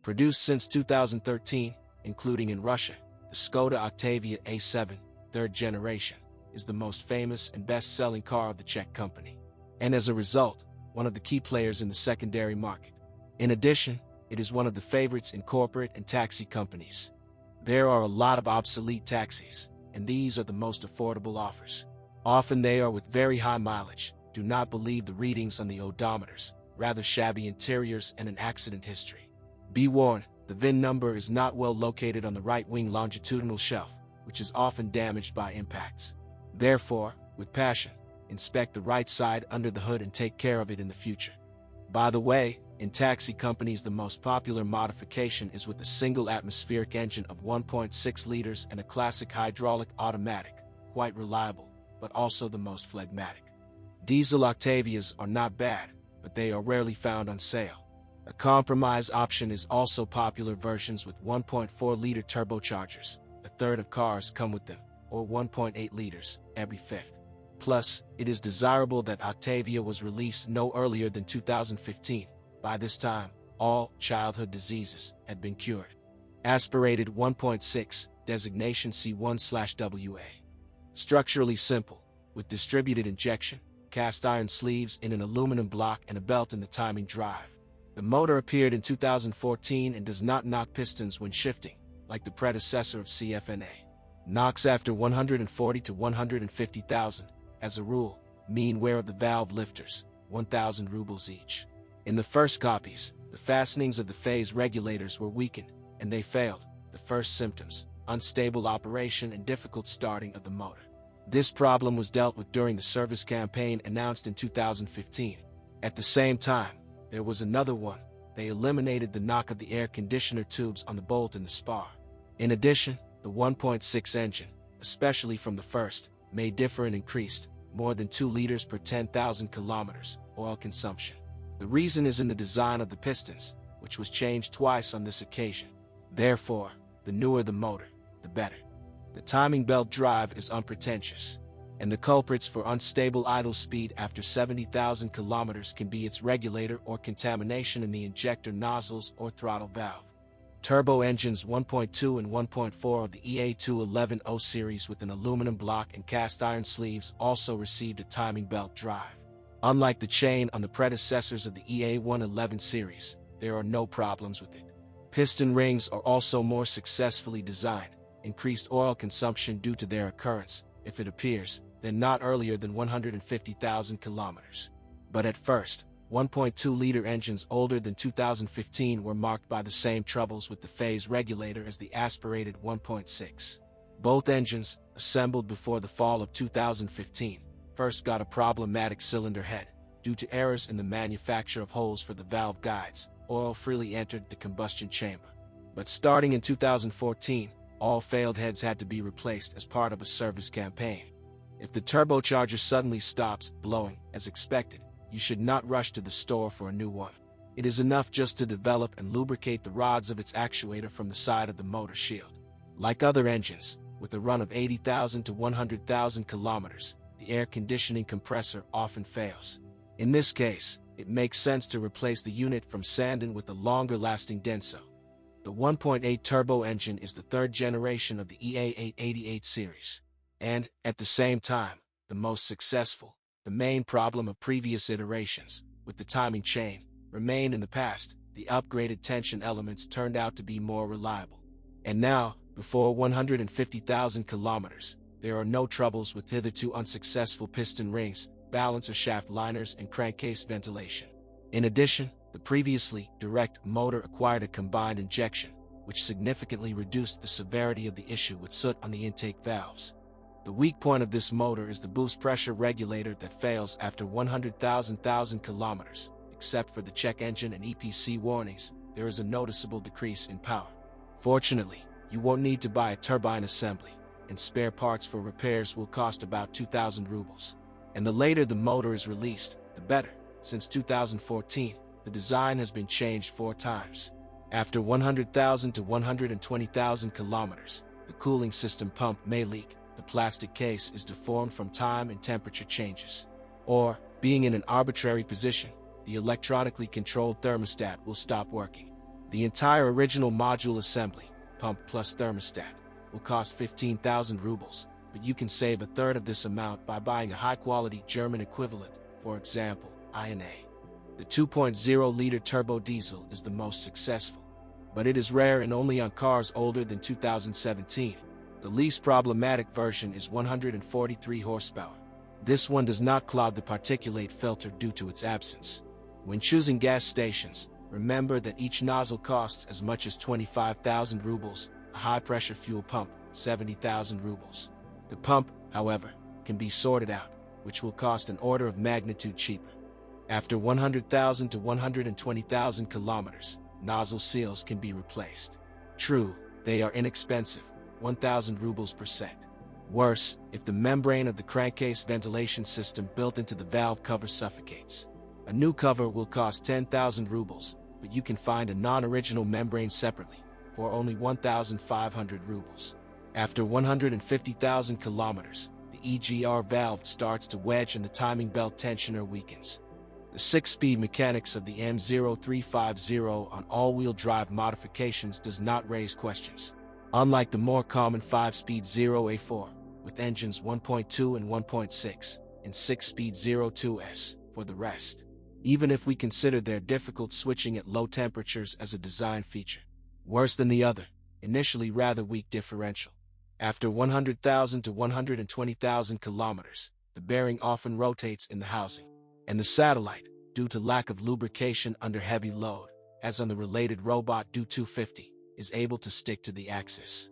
Produced since 2013, including in Russia, the Skoda Octavia A7, third generation, is the most famous and best-selling car of the Czech company, and as a result, one of the key players in the secondary market. In addition, it is one of the favorites in corporate and taxi companies. There are a lot of obsolete taxis, and these are the most affordable offers. Often they are with very high mileage. Do not believe the readings on the odometers, rather shabby interiors and an accident history. Be warned, the VIN number is not well located on the right-wing longitudinal shelf, which is often damaged by impacts. Therefore, with passion, inspect the right side under the hood and take care of it in the future. By the way, in taxi companies the most popular modification is with a single atmospheric engine of 1.6 liters and a classic hydraulic automatic, quite reliable, but also the most phlegmatic. Diesel Octavias are not bad, but they are rarely found on sale. A compromise option is also popular versions with 1.4-liter turbochargers. A third of cars come with them, or 1.8 liters, every fifth. Plus, it is desirable that Octavia was released no earlier than 2015. By this time, all childhood diseases had been cured. Aspirated 1.6, designation C1/WA. Structurally simple, with distributed injection, cast iron sleeves in an aluminum block and a belt in the timing drive. The motor appeared in 2014 and does not knock pistons when shifting, like the predecessor of CFNA. Knocks after 140 to 150,000. As a rule, mean wear of the valve lifters, 1,000 rubles each. In the first copies, the fastenings of the phase regulators were weakened, and they failed. The first symptoms: unstable operation and difficult starting of the motor. This problem was dealt with during the service campaign announced in 2015. At the same time, there was another one. They eliminated the knock of the air conditioner tubes on the bolt in the spar. In addition, the 1.6 engine, especially from the first, may differ in increased, more than 2 liters per 10,000 kilometers, oil consumption. The reason is in the design of the pistons, which was changed twice on this occasion. Therefore, the newer the motor, the better. The timing belt drive is unpretentious, and the culprits for unstable idle speed after 70,000 kilometers can be its regulator or contamination in the injector nozzles or throttle valve. Turbo engines 1.2 and 1.4 of the EA211O series with an aluminum block and cast iron sleeves also received a timing belt drive. Unlike the chain on the predecessors of the EA111 series, there are no problems with it. Piston rings are also more successfully designed. Increased oil consumption due to their occurrence, if it appears, then not earlier than 150,000 kilometers. But at first, 1.2-liter engines older than 2015 were marked by the same troubles with the phase regulator as the aspirated 1.6. Both engines, assembled before the fall of 2015, first got a problematic cylinder head. Due to errors in the manufacture of holes for the valve guides, oil freely entered the combustion chamber. But starting in 2014, all failed heads had to be replaced as part of a service campaign. If the turbocharger suddenly stops blowing, as expected, you should not rush to the store for a new one. It is enough just to develop and lubricate the rods of its actuator from the side of the motor shield. Like other engines, with a run of 80,000 to 100,000 kilometers, the air conditioning compressor often fails. In this case, it makes sense to replace the unit from Sandon with a longer-lasting Denso. The 1.8 turbo engine is the third generation of the EA888 series, and, at the same time, the most successful. The main problem of previous iterations, with the timing chain, remained in the past. The upgraded tension elements turned out to be more reliable. And now, before 150,000 kilometers, there are no troubles with hitherto unsuccessful piston rings, balancer shaft liners, and crankcase ventilation. In addition, the previously direct motor acquired a combined injection, which significantly reduced the severity of the issue with soot on the intake valves. The weak point of this motor is the boost pressure regulator that fails after 100,000 kilometers. Except for the check engine and EPC warnings, there is a noticeable decrease in power. Fortunately, you won't need to buy a turbine assembly, and spare parts for repairs will cost about 2,000 rubles. And the later the motor is released, the better. Since 2014, the design has been changed 4 times. After 100,000 to 120,000 kilometers, the cooling system pump may leak, the plastic case is deformed from time and temperature changes. Or, being in an arbitrary position, the electronically controlled thermostat will stop working. The entire original module assembly, pump plus thermostat, will cost 15,000 rubles, but you can save a third of this amount by buying a high-quality German equivalent, for example, INA. The 2.0-liter turbo diesel is the most successful, but it is rare and only on cars older than 2017. The least problematic version is 143 horsepower. This one does not clog the particulate filter due to its absence. When choosing gas stations, remember that each nozzle costs as much as 25,000 rubles, a high-pressure fuel pump, 70,000 rubles. The pump, however, can be sorted out, which will cost an order of magnitude cheaper. After 100,000 to 120,000 kilometers, nozzle seals can be replaced. True, they are inexpensive, 1,000 rubles per set. Worse, if the membrane of the crankcase ventilation system built into the valve cover suffocates. A new cover will cost 10,000 rubles, but you can find a non-original membrane separately, for only 1,500 rubles. After 150,000 kilometers, the EGR valve starts to wedge and the timing belt tensioner weakens. The 6-speed mechanics of the M0350 on all-wheel drive modifications does not raise questions. Unlike the more common 5-speed 0A4, with engines 1.2 and 1.6, and 6-speed 02S for the rest. Even if we consider their difficult switching at low temperatures as a design feature. Worse than the other, initially rather weak differential. After 100,000 to 120,000 kilometers, the bearing often rotates in the housing, and the satellite, due to lack of lubrication under heavy load, as on the related robot Do 250, is able to stick to the axis.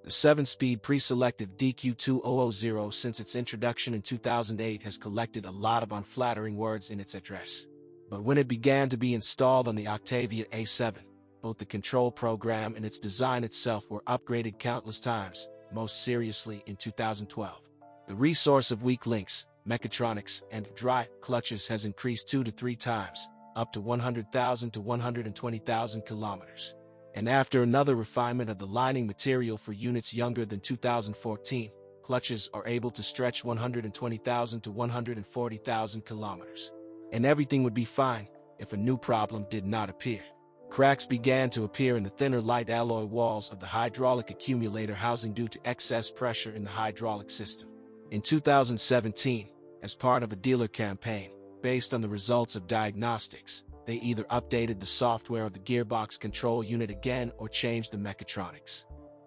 The 7-speed pre-selective DQ2000 since its introduction in 2008 has collected a lot of unflattering words in its address. But when it began to be installed on the Octavia A7, both the control program and its design itself were upgraded countless times, most seriously in 2012. The resource of weak links, mechatronics, and dry clutches has increased 2 to 3 times, up to 100,000 to 120,000 kilometers. And after another refinement of the lining material for units younger than 2014, clutches are able to stretch 120,000 to 140,000 kilometers. And everything would be fine if a new problem did not appear. Cracks began to appear in the thinner light alloy walls of the hydraulic accumulator housing due to excess pressure in the hydraulic system. In 2017, as part of a dealer campaign, based on the results of diagnostics, they either updated the software of the gearbox control unit again or changed the mechatronics.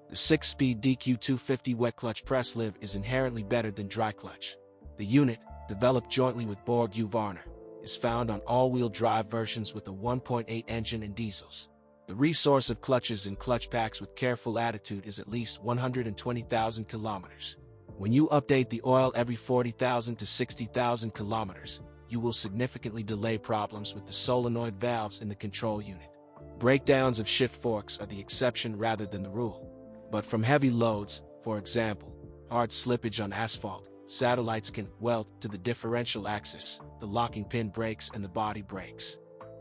The 6-speed DQ250 wet clutch press live is inherently better than dry clutch. The unit, developed jointly with Borg Varner, is found on all-wheel drive versions with a 1.8 engine and diesels. The resource of clutches in clutch packs with careful attitude is at least 120,000 kilometers. When you update the oil every 40,000 to 60,000 kilometers, you will significantly delay problems with the solenoid valves in the control unit. Breakdowns of shift forks are the exception rather than the rule. But from heavy loads, for example, hard slippage on asphalt, satellites can weld to the differential axis, the locking pin brakes and the body brakes.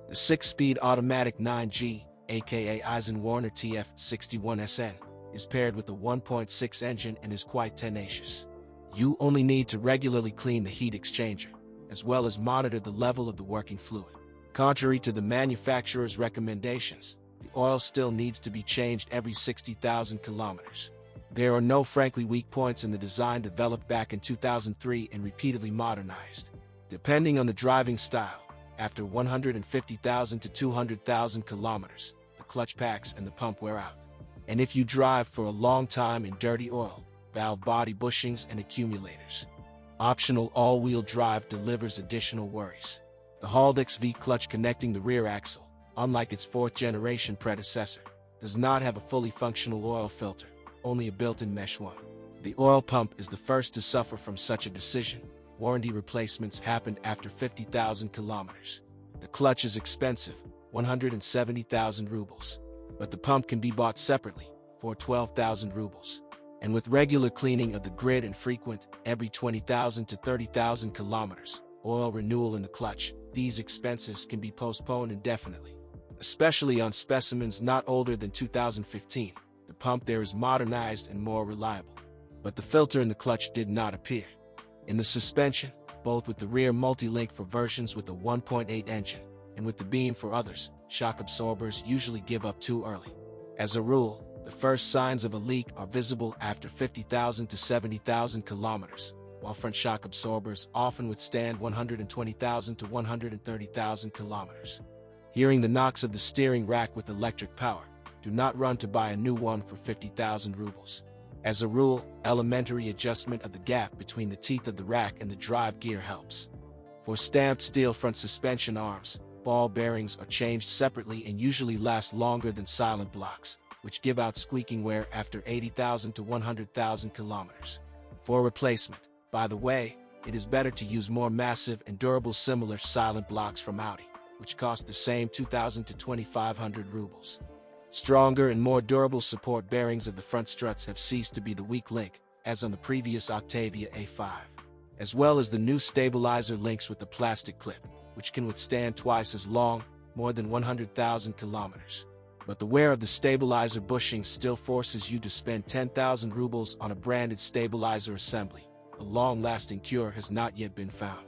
The 6-speed automatic 9G, aka Eisenwarner TF61SN, is paired with a 1.6 engine and is quite tenacious. You only need to regularly clean the heat exchanger, as well as monitor the level of the working fluid. Contrary to the manufacturer's recommendations, the oil still needs to be changed every 60,000 kilometers. There are no frankly weak points in the design developed back in 2003 and repeatedly modernized. Depending on the driving style, after 150,000 to 200,000 kilometers, the clutch packs and the pump wear out. And if you drive for a long time in dirty oil, valve body bushings and accumulators. Optional all-wheel drive delivers additional worries. The Haldex V-clutch connecting the rear axle, unlike its 4th-generation predecessor, does not have a fully functional oil filter, only a built-in mesh one. The oil pump is the first to suffer from such a decision. Warranty replacements happened after 50,000 kilometers. The clutch is expensive, 170,000 rubles. But the pump can be bought separately, for 12,000 rubles. And with regular cleaning of the grid and frequent, every 20,000 to 30,000 kilometers, oil renewal in the clutch, these expenses can be postponed indefinitely. Especially on specimens not older than 2015, the pump there is modernized and more reliable. But the filter in the clutch did not appear. In the suspension, both with the rear multi-link for versions with a 1.8 engine, and with the beam for others, shock absorbers usually give up too early. As a rule, the first signs of a leak are visible after 50,000 to 70,000 kilometers, while front shock absorbers often withstand 120,000 to 130,000 kilometers. Hearing the knocks of the steering rack with electric power, do not run to buy a new one for 50,000 rubles. As a rule, elementary adjustment of the gap between the teeth of the rack and the drive gear helps. For stamped steel front suspension arms, ball bearings are changed separately and usually last longer than silent blocks, which give out squeaking wear after 80,000 to 100,000 kilometers. For replacement, by the way, it is better to use more massive and durable similar silent blocks from Audi, which cost the same 2,000 to 2,500 rubles. Stronger and more durable support bearings of the front struts have ceased to be the weak link, as on the previous Octavia A5, as well as the new stabilizer links with the plastic clip, which can withstand twice as long, more than 100,000 kilometers. But the wear of the stabilizer bushings still forces you to spend 10,000 rubles on a branded stabilizer assembly. A long-lasting cure has not yet been found.